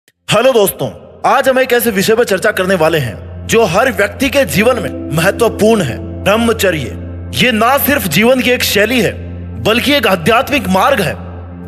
Hello दोस्तों, आज हम एक ऐसे विषय पर चर्चा करने वाले हैं जो हर व्यक्ति के जीवन में महत्वपूर्ण है। ब्रह्मचर्य। ये ना सिर्फ जीवन की एक शैली है बल्कि एक आध्यात्मिक मार्ग है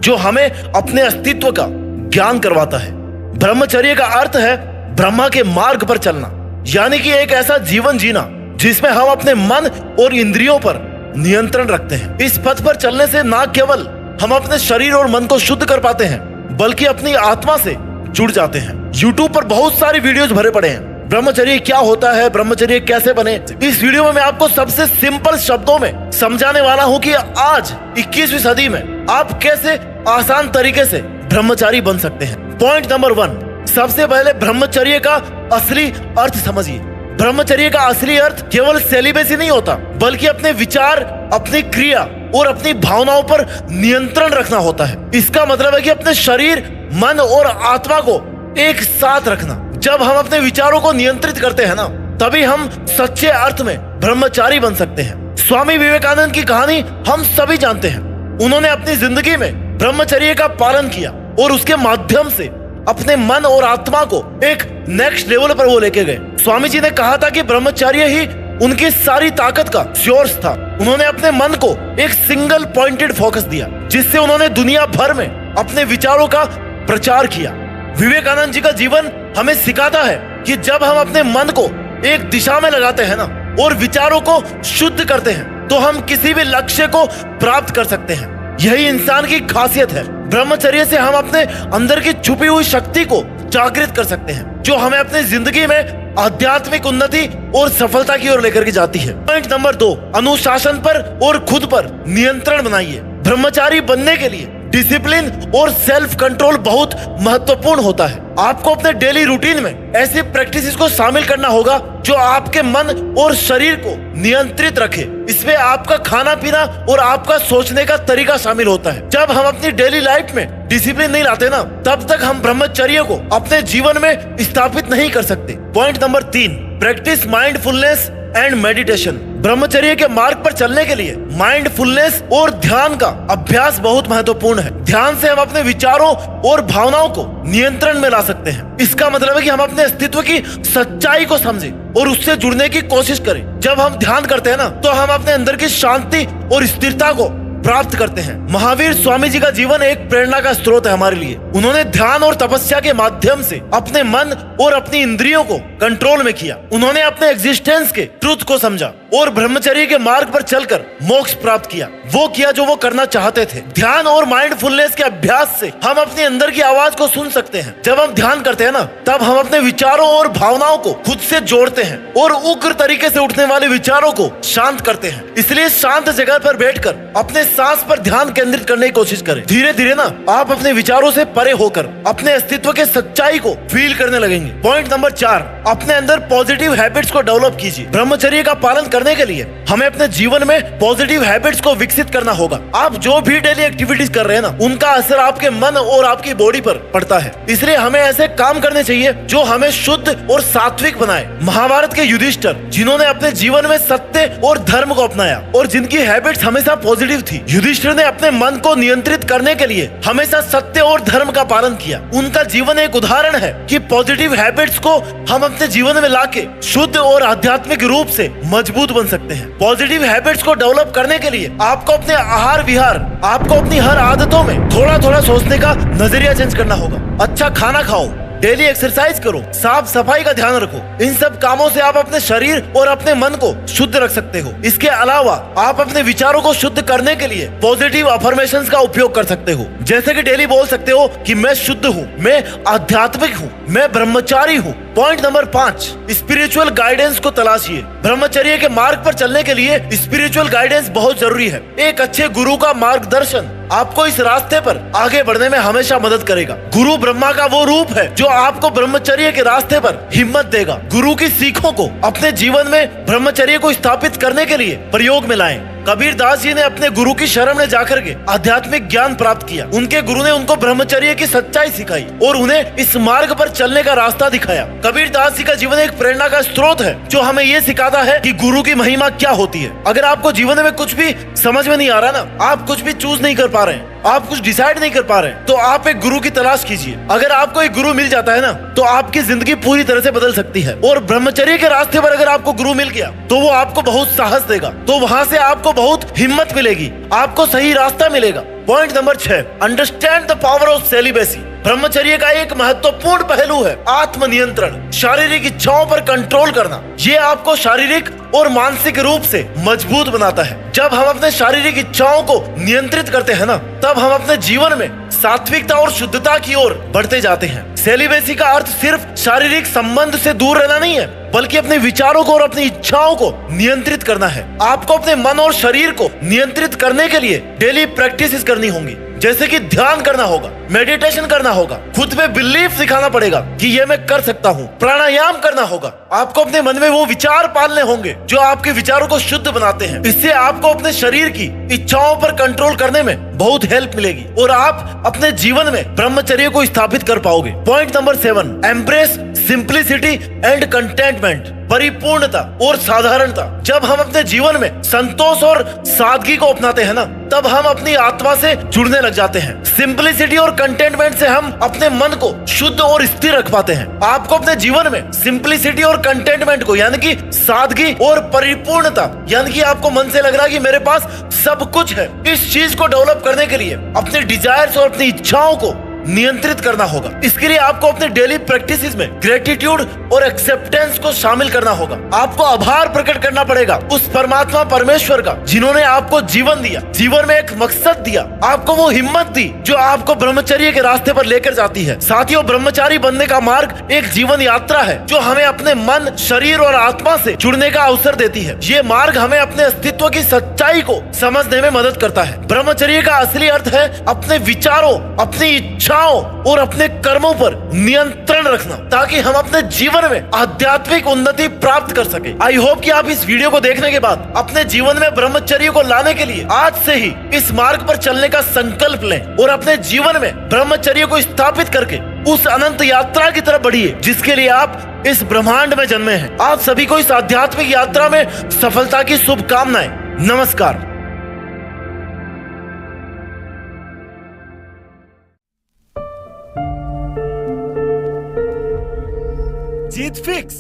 जो हमें अपने अस्तित्व का ज्ञान करवाता है। ब्रह्मचर्य का अर्थ है ब्रह्मा के मार्ग पर चलना, यानी कि एक ऐसा जीवन जीना जिसमें हम अपने मन और इंद्रियों पर नियंत्रण रखते हैं। इस पथ पर चलने से न केवल हम अपने शरीर और मन को शुद्ध कर पाते हैं बल्कि अपनी आत्मा से जुड़ जाते हैं। YouTube पर बहुत सारी वीडियोस भरे पड़े हैं। ब्रह्मचर्य क्या होता है, ब्रह्मचर्य कैसे बने। इस वीडियो में मैं आपको सबसे सिंपल शब्दों में समझाने वाला हूं कि आज 21वीं सदी में आप कैसे आसान तरीके से ब्रह्मचारी बन सकते हैं। पॉइंट नंबर 1, सबसे पहले ब्रह्मचर्य का असली अर्थ समझिए। ब्रह्मचर्य का असली अर्थ केवल सेलिबेसी नहीं होता बल्कि अपने विचार, अपनी क्रिया और अपनी भावनाओं पर नियंत्रण रखना होता है। इसका मतलब है कि अपने शरीर, मन और आत्मा को एक साथ रखना। जब हम अपने विचारों को नियंत्रित करते हैं ना, तभी हम सच्चे अर्थ में ब्रह्मचारी बन सकते हैं। स्वामी विवेकानंद की कहानी हम सभी जानते हैं। उन्होंने अपनी जिंदगी में ब्रह्मचर्य का पालन किया और उसके माध्यम से अपने मन और आत्मा को एक नेक्स्ट लेवल पर वो लेके गए। स्वामी जी ने कहा था कि ब्रह्मचर्य ही उनकी सारी ताकत का सोर्स था। उन्होंने अपने मन को एक सिंगल पॉइंटेड फोकस दिया, जिससे उन्होंने दुनिया भर में अपने विचारों का प्रचार किया। विवेकानंद जी का जीवन हमें सिखाता है कि जब हम अपने मन को एक दिशा में लगाते हैं ना और विचारों को शुद्ध करते हैं तो हम किसी भी लक्ष्य को प्राप्त कर सकते हैं। यही इंसान की खासियत है। ब्रह्मचर्य से हम अपने अंदर की छुपी हुई शक्ति को जागृत कर सकते हैं, जो हमें अपनी जिंदगी में आध्यात्मिक उन्नति और सफलता की ओर लेकर के जाती है। पॉइंट नंबर 2, अनुशासन पर और खुद पर नियंत्रण बनाइए। ब्रह्मचारी बनने के लिए डिसिप्लिन और सेल्फ कंट्रोल बहुत महत्वपूर्ण होता है। आपको अपने डेली रूटीन में ऐसी प्रैक्टिसेस को शामिल करना होगा जो आपके मन और शरीर को नियंत्रित रखे। इसमें आपका खाना पीना और आपका सोचने का तरीका शामिल होता है। जब हम अपनी डेली लाइफ में डिसिप्लिन नहीं लाते ना, तब तक हम ब्रह्मचर्य को अपने जीवन में स्थापित नहीं कर सकते। Point number 3, practice mindfulness and meditation. ब्रह्मचर्य के मार्ग पर चलने के लिए माइंडफुलनेस और ध्यान का अभ्यास बहुत महत्वपूर्ण है। ध्यान से हम अपने विचारों और भावनाओं को नियंत्रण में ला सकते हैं। इसका मतलब है कि हम अपने अस्तित्व की सच्चाई को समझें और उससे जुड़ने की कोशिश करें। जब हम ध्यान करते हैं ना, तो हम अपने अंदर की शांति और स्थिरता को प्राप्त करते हैं। महावीर स्वामी जी का जीवन एक प्रेरणा का स्रोत है हमारे लिए। उन्होंने ध्यान और तपस्या के माध्यम से अपने मन और अपनी इंद्रियों को कंट्रोल में किया। उन्होंने अपने एग्जिस्टेंस के ट्रुथ को समझा और ब्रह्मचर्य के मार्ग पर चलकर मोक्ष प्राप्त किया। वो किया जो वो करना चाहते थे। ध्यान और माइंडफुलनेस के अभ्यास से हम अपने अंदर की आवाज को सुन सकते हैं। जब हम ध्यान करते हैं ना, तब हम अपने विचारों और भावनाओं को खुद से जोड़ते हैं और उग्र तरीके से उठने वाले विचारों को शांत करते हैं। इसलिए शांत जगह पर बैठकर अपने सांस पर ध्यान केंद्रित करने की कोशिश करें। धीरे धीरे ना आप अपने विचारों से परे होकर अपने अस्तित्व के सच्चाई को फील करने लगेंगे। पॉइंट नंबर 4, अपने अंदर पॉजिटिव हैबिट्स को डेवलप कीजिए। ब्रह्मचर्य का पालन करने के लिए हमें अपने जीवन में पॉजिटिव हैबिट्स को विकसित करना होगा। आप जो भी डेली एक्टिविटीज कर रहे हैं ना, उनका असर आपके मन और आपकी बॉडी पर पड़ता है। इसलिए हमें ऐसे काम करने चाहिए जो हमें शुद्ध और सात्विक बनाए। महाभारत के युधिष्ठिर, जिन्होंने अपने जीवन में सत्य और धर्म को अपनाया और जिनकी हैबिट्स हमेशा पॉजिटिव थी, युधिष्ठिर ने अपने मन को नियंत्रित करने के लिए हमेशा सत्य और धर्म का पालन किया। उनका जीवन एक उदाहरण है कि पॉजिटिव हैबिट्स को हम अपने जीवन में लाके शुद्ध और आध्यात्मिक रूप से मजबूत बन सकते हैं। पॉजिटिव हैबिट्स को डेवलप करने के लिए आपको अपने आहार विहार, आपको अपनी हर आदतों में थोड़ा थोड़ा सोचने का नजरिया चेंज करना होगा। अच्छा खाना खाओ, डेली एक्सरसाइज करो, साफ सफाई का ध्यान रखो। इन सब कामों से आप अपने शरीर और अपने मन को शुद्ध रख सकते हो। इसके अलावा आप अपने विचारों को शुद्ध करने के लिए पॉजिटिव अफर्मेशंस का उपयोग कर सकते हो। जैसे कि डेली बोल सकते हो कि मैं शुद्ध हूँ, मैं आध्यात्मिक हूँ, मैं ब्रह्मचारी हूँ। पॉइंट नंबर 5, स्पिरिचुअल गाइडेंस को तलाशिए। ब्रह्मचर्य के मार्ग पर चलने के लिए स्पिरिचुअल गाइडेंस बहुत जरूरी है। एक अच्छे गुरु का मार्गदर्शन आपको इस रास्ते पर आगे बढ़ने में हमेशा मदद करेगा। गुरु ब्रह्मा का वो रूप है जो आपको ब्रह्मचर्य के रास्ते पर हिम्मत देगा। गुरु की सीखों को अपने जीवन में ब्रह्मचर्य को स्थापित करने के लिए प्रयोग में लाएं। कबीर दास जी ने अपने गुरु की शरण में जाकर के आध्यात्मिक ज्ञान प्राप्त किया। उनके गुरु ने उनको ब्रह्मचर्य की सच्चाई सिखाई और उन्हें इस मार्ग पर चलने का रास्ता दिखाया। कबीर दास जी का जीवन एक प्रेरणा का स्रोत है जो हमें ये सिखाता है कि गुरु की महिमा क्या होती है। अगर आपको जीवन में कुछ भी समझ में नहीं आ रहा ना, आप कुछ भी चूज नहीं कर पा रहे हैं, आप कुछ डिसाइड नहीं कर पा रहे हैं, तो आप एक गुरु की तलाश कीजिए। अगर आपको एक गुरु मिल जाता है ना, तो आपकी जिंदगी पूरी तरह से बदल सकती है। और ब्रह्मचर्य के रास्ते पर अगर आपको गुरु मिल गया, तो वो आपको बहुत साहस देगा, तो वहां से आपको बहुत हिम्मत मिलेगी, आपको सही रास्ता मिलेगा। Point number 6, understand the power of celibacy. ब्रह्मचर्य का एक महत्वपूर्ण पहलू है आत्मनियंत्रण, शारीरिक इच्छाओं पर कंट्रोल करना। ये आपको शारीरिक और मानसिक रूप से मजबूत बनाता है। जब हम अपने शारीरिक इच्छाओं को नियंत्रित करते हैं ना, तब हम अपने जीवन में सात्विकता और शुद्धता की ओर बढ़ते जाते हैं। सेलिबेसी का अर्थ सिर्फ शारीरिक संबंध से दूर रहना नहीं है, बल्कि अपने विचारों को और अपनी इच्छाओं को नियंत्रित करना है। आपको अपने मन और शरीर को नियंत्रित करने के लिए डेली प्रैक्टिस करनी होंगी, जैसे कि ध्यान करना होगा, मेडिटेशन करना होगा, खुद पे बिलीफ दिखाना पड़ेगा कि ये मैं कर सकता हूँ, प्राणायाम करना होगा। आपको अपने मन में वो विचार पालने होंगे जो आपके विचारों को शुद्ध बनाते हैं। इससे आपको अपने शरीर की इच्छाओं पर कंट्रोल करने में बहुत हेल्प मिलेगी और आप अपने जीवन में ब्रह्मचर्य को स्थापित कर पाओगे। Point number 7, embrace simplicity and contentment. परिपूर्णता और साधारणता। जब हम अपने जीवन में संतोष और सादगी को अपनाते हैं ना, तब हम अपनी आत्मा से जुड़ने लग जाते हैं। सिंप्लिसिटी और कंटेंटमेंट से हम अपने मन को शुद्ध और स्थिर रख पाते हैं। आपको अपने जीवन में सिंप्लिसिटी और कंटेंटमेंट को, यानी कि सादगी और परिपूर्णता, यानी कि आपको मन से लग रहा है कि मेरे पास सब कुछ है, इस चीज को डेवलप करने के लिए अपने डिजायर्स और अपनी इच्छाओं को नियंत्रित करना होगा। इसके लिए आपको अपने डेली प्रैक्टिसेस में ग्रेटिट्यूड और एक्सेप्टेंस को शामिल करना होगा। आपको आभार प्रकट करना पड़ेगा उस परमात्मा परमेश्वर का, जिन्होंने आपको जीवन दिया, जीवन में एक मकसद दिया, आपको वो हिम्मत दी जो आपको ब्रह्मचर्य के रास्ते पर लेकर जाती है। साथियों, ब्रह्मचारी बनने का मार्ग एक जीवन यात्रा है जो हमें अपने मन, शरीर और आत्मा से जुड़ने का अवसर देती है। ये मार्ग हमें अपने अस्तित्व की सच्चाई को समझने में मदद करता है। ब्रह्मचर्य का असली अर्थ है अपने विचारों, अपनी इच्छाओं और अपने कर्मों पर नियंत्रण रखना, ताकि हम अपने जीवन में आध्यात्मिक उन्नति प्राप्त कर सके। आई होप कि आप इस वीडियो को देखने के बाद अपने जीवन में ब्रह्मचर्य को लाने के लिए आज से ही इस मार्ग पर चलने का संकल्प लें और अपने जीवन में ब्रह्मचर्य को स्थापित करके उस अनंत यात्रा की तरफ बढ़िए जिसके लिए आप इस ब्रह्मांड में जन्मे हैं। आप सभी को इस आध्यात्मिक यात्रा में सफलता की शुभकामनाएं। नमस्कार। जीत फिक्स।